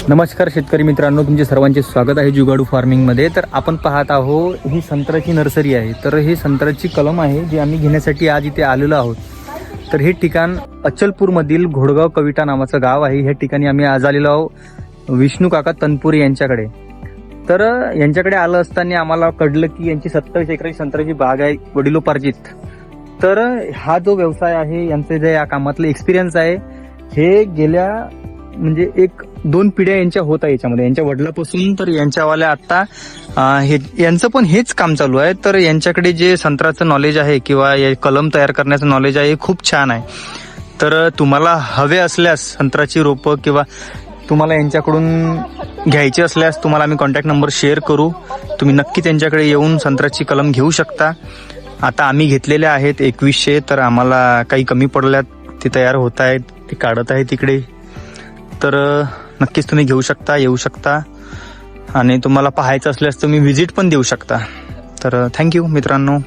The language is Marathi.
नमस्कार शेतकरी मित्रांनो, तुमचे सर्वांचे स्वागत आहे जुगाडू फार्मिंगमध्ये. तर आपण पाहत आहोत ही संत्र्याची नर्सरी आहे. तर ही संत्र्याची कलम आहे जी आम्ही घेण्यासाठी आज इथे आलेलो आहोत. तर हे ठिकाण अचलपूरमधील घोडगाव कविटा नावाचं गाव आहे. ह्या ठिकाणी आम्ही आज आलेलो आहोत विष्णू काका तनपुरे यांच्याकडे. तर यांच्याकडे आलं असताना आम्हाला कळलं की यांची 27 एकराची संत्र्याची बाग आहे वडिलोपार्जित. तर हा जो व्यवसाय आहे, यांचे जे या कामातलं एक्सपिरियन्स आहे, हे गेल्या म्हणजे 1-2 पिढ्या यांच्या होत आहे याच्यामध्ये, यांच्या वडिलापासून तर यांच्यावाल्या आता हे यांचं पण हेच काम चालू आहे. तर यांच्याकडे जे संत्र्याचं नॉलेज आहे किंवा कलम तयार करण्याचं नॉलेज आहे हे खूप छान आहे. तर तुम्हाला हवे असल्यास संत्र्याची रोपं किंवा तुम्हाला यांच्याकडून घ्यायची असल्यास तुम्हाला आम्ही कॉन्टॅक्ट नंबर शेअर करू. तुम्ही नक्की त्यांच्याकडे येऊन संत्र्याची कलम घेऊ शकता. आता आम्ही घेतलेले आहेत 2100. तर आम्हाला काही कमी पडल्यात, ते तयार होत आहेत, ते काढत आहे तिकडे. तर नक्कीच तुम्ही घेऊ शकता, येऊ शकता आणि तुम्हाला पाहायचं असल्यास तुम्ही व्हिजिट पण देऊ शकता. तर थँक्यू मित्रांनो.